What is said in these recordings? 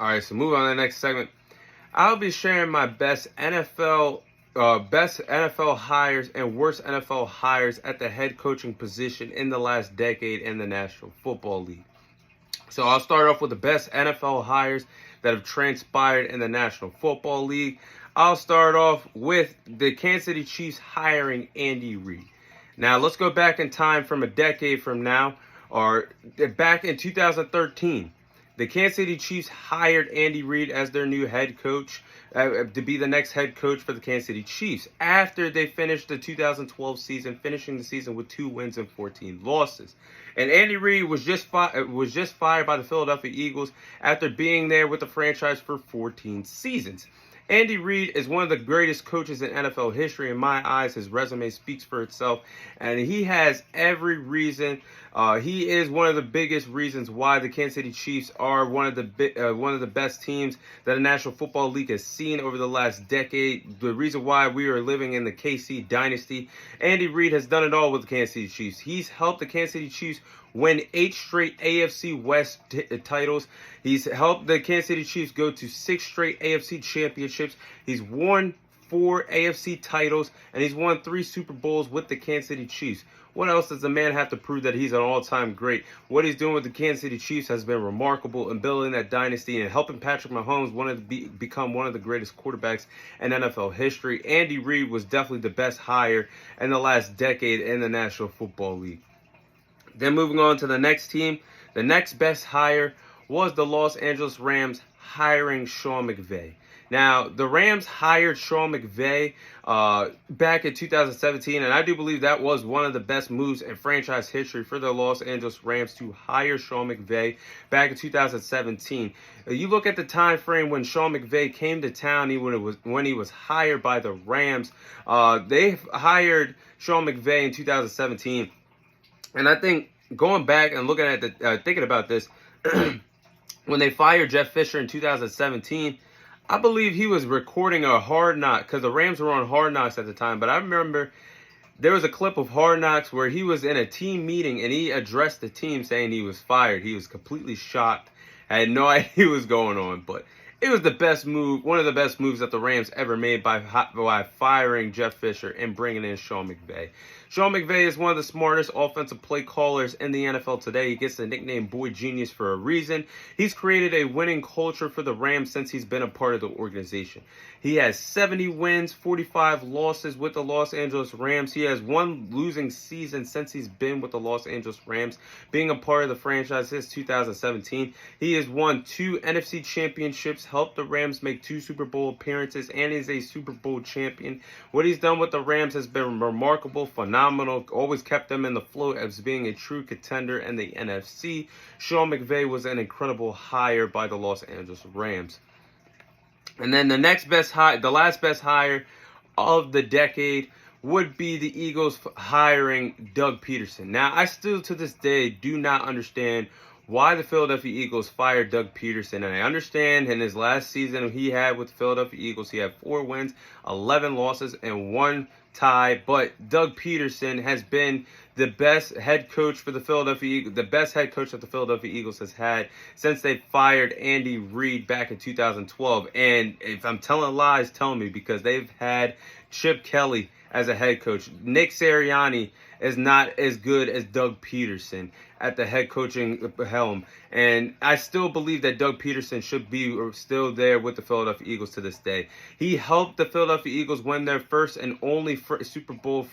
All right, so moving on to the next segment. I'll be sharing my best NFL hires and worst NFL hires at the head coaching position in the last decade in the National Football League. So I'll start off with the best NFL hires that have transpired in the National Football League. I'll start off with the Kansas City Chiefs hiring Andy Reid. Now let's go back in time from a decade from now, or back in 2013. The Kansas City Chiefs hired Andy Reid as their new head coach to be the next head coach for the Kansas City Chiefs after they finished the 2012 season, finishing the season with 2 wins and 14 losses. And Andy Reid was just fired by the Philadelphia Eagles after being there with the franchise for 14 seasons. Andy Reid is one of the greatest coaches in NFL history. In my eyes, his resume speaks for itself, and he has every reason. He is one of the biggest reasons why the Kansas City Chiefs are one of the best teams that the National Football League has seen over the last decade. The reason why we are living in the KC dynasty. Andy Reid has done it all with the Kansas City Chiefs. He's helped the Kansas City Chiefs win 8 straight AFC West titles. He's helped the Kansas City Chiefs go to 6 straight AFC championships. He's won 4 AFC titles, and he's won 3 Super Bowls with the Kansas City Chiefs. What else does the man have to prove that he's an all-time great? What he's doing with the Kansas City Chiefs has been remarkable in building that dynasty and helping Patrick Mahomes become one of the greatest quarterbacks in NFL history. Andy Reid was definitely the best hire in the last decade in the National Football League. Then moving on to the next team, the next best hire was the Los Angeles Rams hiring Sean McVay. Now, the Rams hired Sean McVay back in 2017, and I do believe that was one of the best moves in franchise history for the Los Angeles Rams to hire Sean McVay back in 2017. You look at the time frame when Sean McVay came to town, when he was hired by the Rams. They hired Sean McVay in 2017. And I think going back and looking at thinking about this, when they fired Jeff Fisher in 2017, I believe he was recording a Hard Knock, because the Rams were on Hard Knocks at the time. But I remember there was a clip of Hard Knocks where he was in a team meeting and he addressed the team saying he was fired. He was completely shocked. I had no idea what was going on, but it was the best move, one of the best moves that the Rams ever made by firing Jeff Fisher and bringing in Sean McVay. Sean McVay is one of the smartest offensive play callers in the NFL today. He gets the nickname Boy Genius for a reason. He's created a winning culture for the Rams since he's been a part of the organization. He has 70 wins, 45 losses with the Los Angeles Rams. He has 1 losing season since he's been with the Los Angeles Rams, being a part of the franchise since 2017. He has won 2 NFC championships, helped the Rams make 2 Super Bowl appearances, and is a Super Bowl champion. What he's done with the Rams has been remarkable, phenomenal, always kept them in the float as being a true contender in the NFC. Sean McVay was an incredible hire by the Los Angeles Rams. And then the last best hire of the decade would be the Eagles hiring Doug Peterson. Now, I still to this day do not understand why the Philadelphia Eagles fired Doug Peterson. And I understand in his last season he had with the Philadelphia Eagles, he had 4 wins, 11 losses, and 1 tie. But Doug Peterson has been the best head coach for the Philadelphia Eagles, the best head coach that the Philadelphia Eagles has had since they fired Andy Reid back in 2012. And if I'm telling lies, tell me, because they've had Chip Kelly as a head coach. Nick Sirianni is not as good as Doug Peterson at the head coaching helm. And I still believe that Doug Peterson should be still there with the Philadelphia Eagles to this day. He helped the Philadelphia Eagles win their first and only Super Bowl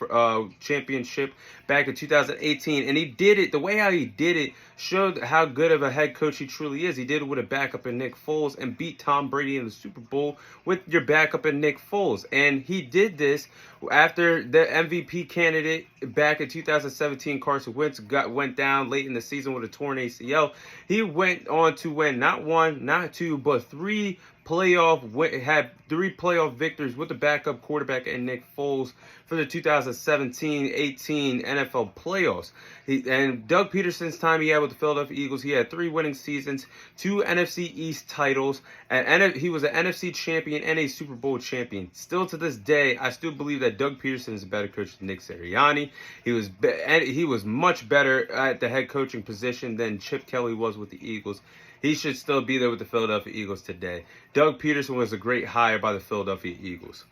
championship back in 2018. And he did it, the way how he did it showed how good of a head coach he truly is. He did it with a backup in Nick Foles and beat Tom Brady in the Super Bowl with your backup in Nick Foles. And he did this after the MVP candidate back in 2017, Carson Wentz, went down late in the season with a torn ACL. He went on to win not 1, not 2, but 3 had 3 playoff victories with the backup quarterback and Nick Foles for the 2017-18 NFL playoffs. And Doug Peterson's time he had with the Philadelphia Eagles, he had 3 winning seasons, 2 NFC East titles, and he was an NFC champion and a Super Bowl champion. Still to this day, I still believe that Doug Peterson is a better coach than Nick Sirianni. He was much better at the head coaching position than Chip Kelly was with the Eagles. he should still be there with the Philadelphia Eagles today. Doug Peterson was a great hire by the Philadelphia Eagles.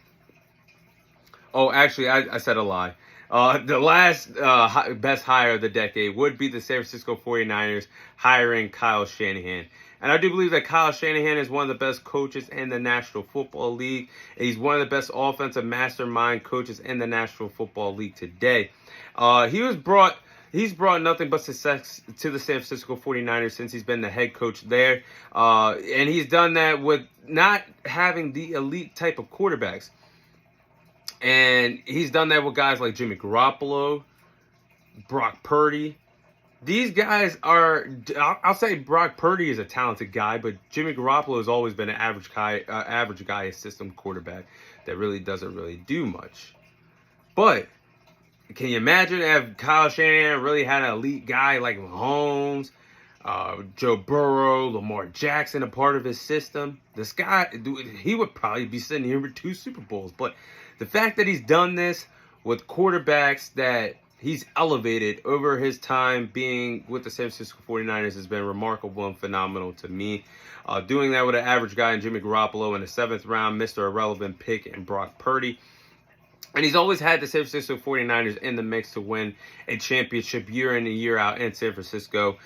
Oh, actually, I said a lie. The last best hire of the decade would be the San Francisco 49ers hiring Kyle Shanahan. And I do believe that Kyle Shanahan is one of the best coaches in the National Football League. He's one of the best offensive mastermind coaches in the National Football League today. He's brought nothing but success to the San Francisco 49ers since he's been the head coach there. And he's done that with not having the elite type of quarterbacks. And he's done that with guys like Jimmy Garoppolo, Brock Purdy. These guys are, I'll say Brock Purdy is a talented guy, but Jimmy Garoppolo has always been an average guy, a system quarterback that really doesn't really do much. But can you imagine if Kyle Shanahan really had an elite guy like Mahomes, Joe Burrow, Lamar Jackson a part of his system? This guy, he would probably be sitting here with 2 Super Bowls. But the fact that he's done this with quarterbacks that he's elevated over his time being with the San Francisco 49ers has been remarkable and phenomenal to me. Doing that with an average guy in Jimmy Garoppolo in the 7th round, Mr. Irrelevant pick in Brock Purdy. And he's always had the San Francisco 49ers in the mix to win a championship year in and year out in San Francisco.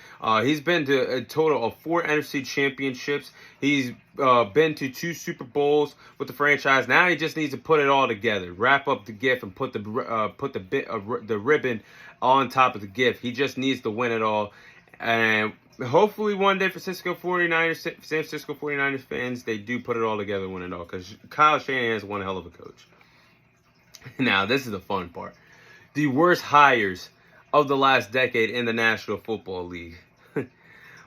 He's been to a total of 4 NFC championships. He's been to 2 Super Bowls with the franchise. Now he just needs to put it all together, wrap up the gift, and put the ribbon on top of the gift. He just needs to win it all. And hopefully one day for San Francisco 49ers fans, they do put it all together and win it all. Because Kyle Shanahan is one hell of a coach. Now, this is the fun part. The worst hires of the last decade in the National Football League.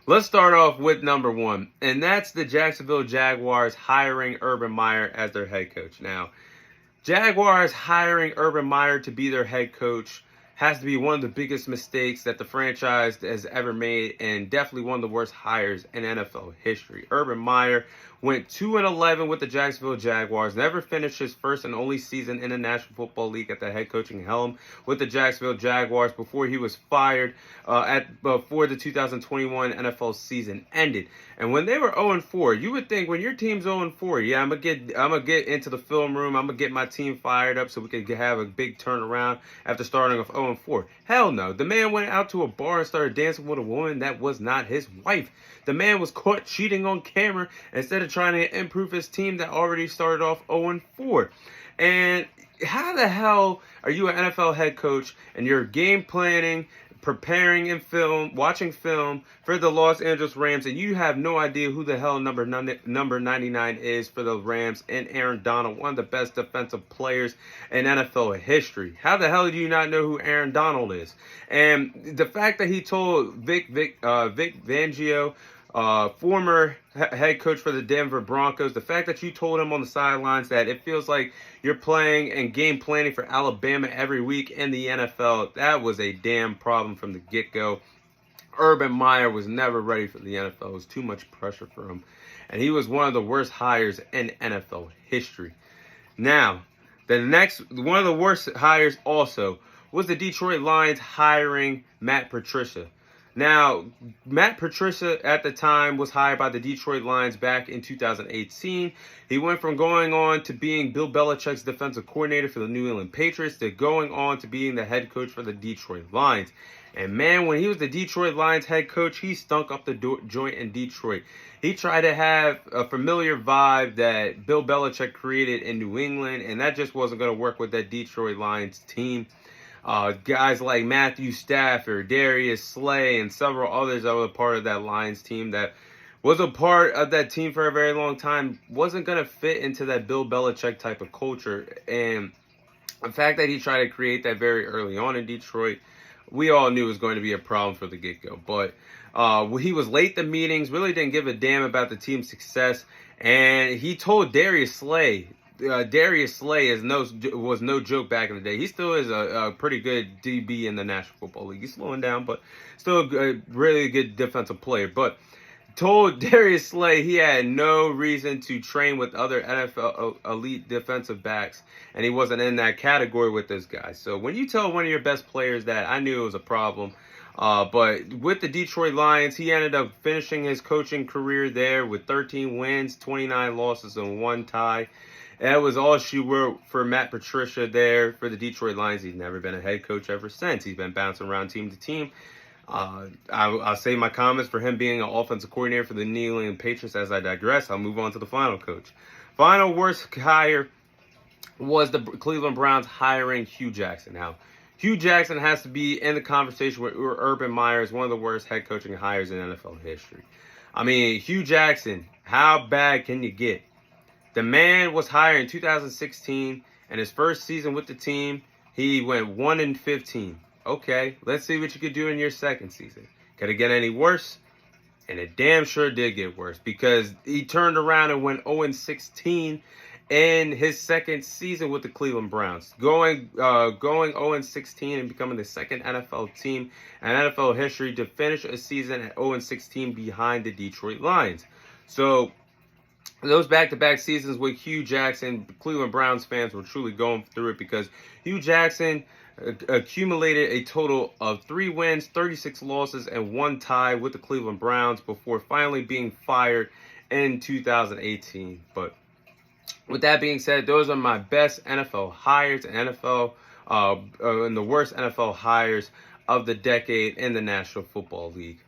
Let's start off with number 1, and that's the Jacksonville Jaguars hiring Urban Meyer as their head coach. Now, Jaguars hiring Urban Meyer to be their head coach has to be one of the biggest mistakes that the franchise has ever made, and definitely one of the worst hires in NFL history. Urban Meyer went 2-11 with the Jacksonville Jaguars, never finished his first and only season in the National Football League at the head coaching helm with the Jacksonville Jaguars before he was fired before the 2021 NFL season ended. And when they were 0-4, you would think when your team's 0-4, yeah, I'm gonna get into the film room, I'm gonna get my team fired up so we can have a big turnaround after starting off 0-4. Hell no. The man went out to a bar and started dancing with a woman that was not his wife. The man was caught cheating on camera instead of trying to improve his team that already started off 0-4. And how the hell are you an NFL head coach and you're game planning, preparing in film, watching film for the Los Angeles Rams, and you have no idea who the hell number 99 is for the Rams, and Aaron Donald, one of the best defensive players in NFL history? How the hell do you not know who Aaron Donald is? And the fact that he told Vic Fangio, former head coach for the Denver Broncos, the fact that you told him on the sidelines that it feels like you're playing and game planning for Alabama every week in the NFL, that was a damn problem from the get-go. Urban Meyer was never ready for the NFL. It was too much pressure for him. And he was one of the worst hires in NFL history. Now, one of the worst hires also was the Detroit Lions hiring Matt Patricia. Now, Matt Patricia at the time was hired by the Detroit Lions back in 2018. He went from going on to being Bill Belichick's defensive coordinator for the New England Patriots to going on to being the head coach for the Detroit Lions. And man, when he was the Detroit Lions head coach, he stunk up the joint in Detroit. He tried to have a familiar vibe that Bill Belichick created in New England, and that just wasn't going to work with that Detroit Lions team. Guys like Matthew Stafford, Darius Slay, and several others that were a part of that Lions team that was a part of that team for a very long time wasn't going to fit into that Bill Belichick type of culture. And the fact that he tried to create that very early on in Detroit, we all knew was going to be a problem for the get-go. But he was late to meetings, really didn't give a damn about the team's success, and he told Darius Slay was no joke back in the day. He still is a pretty good DB in the National Football League. He's slowing down, but still a really good defensive player. But told Darius Slay he had no reason to train with other NFL elite defensive backs, and he wasn't in that category with this guy. So when you tell one of your best players that, I knew it was a problem. But with the Detroit Lions, he ended up finishing his coaching career there with 13 wins, 29 losses, and 1 tie. That was all she wrote for Matt Patricia there for the Detroit Lions. He's never been a head coach ever since. He's been bouncing around team to team. I'll save my comments for him being an offensive coordinator for the New England Patriots as I digress. I'll move on to the final coach. Final worst hire was the Cleveland Browns hiring Hugh Jackson. Now, Hugh Jackson has to be in the conversation with Urban Meyer as one of the worst head coaching hires in NFL history. I mean, Hugh Jackson, how bad can you get? The man was hired in 2016, and his first season with the team, he went 1-15. Okay, let's see what you could do in your second season. Could it get any worse? And it damn sure did get worse, because he turned around and went 0-16 in his second season with the Cleveland Browns, going 0-16 and becoming the second NFL team in NFL history to finish a season at 0-16 behind the Detroit Lions. So those back-to-back seasons with Hugh Jackson, Cleveland Browns fans were truly going through it, because Hugh Jackson accumulated a total of 3 wins, 36 losses, and 1 tie with the Cleveland Browns before finally being fired in 2018. But with that being said, those are my best NFL hires and and the worst NFL hires of the decade in the National Football League.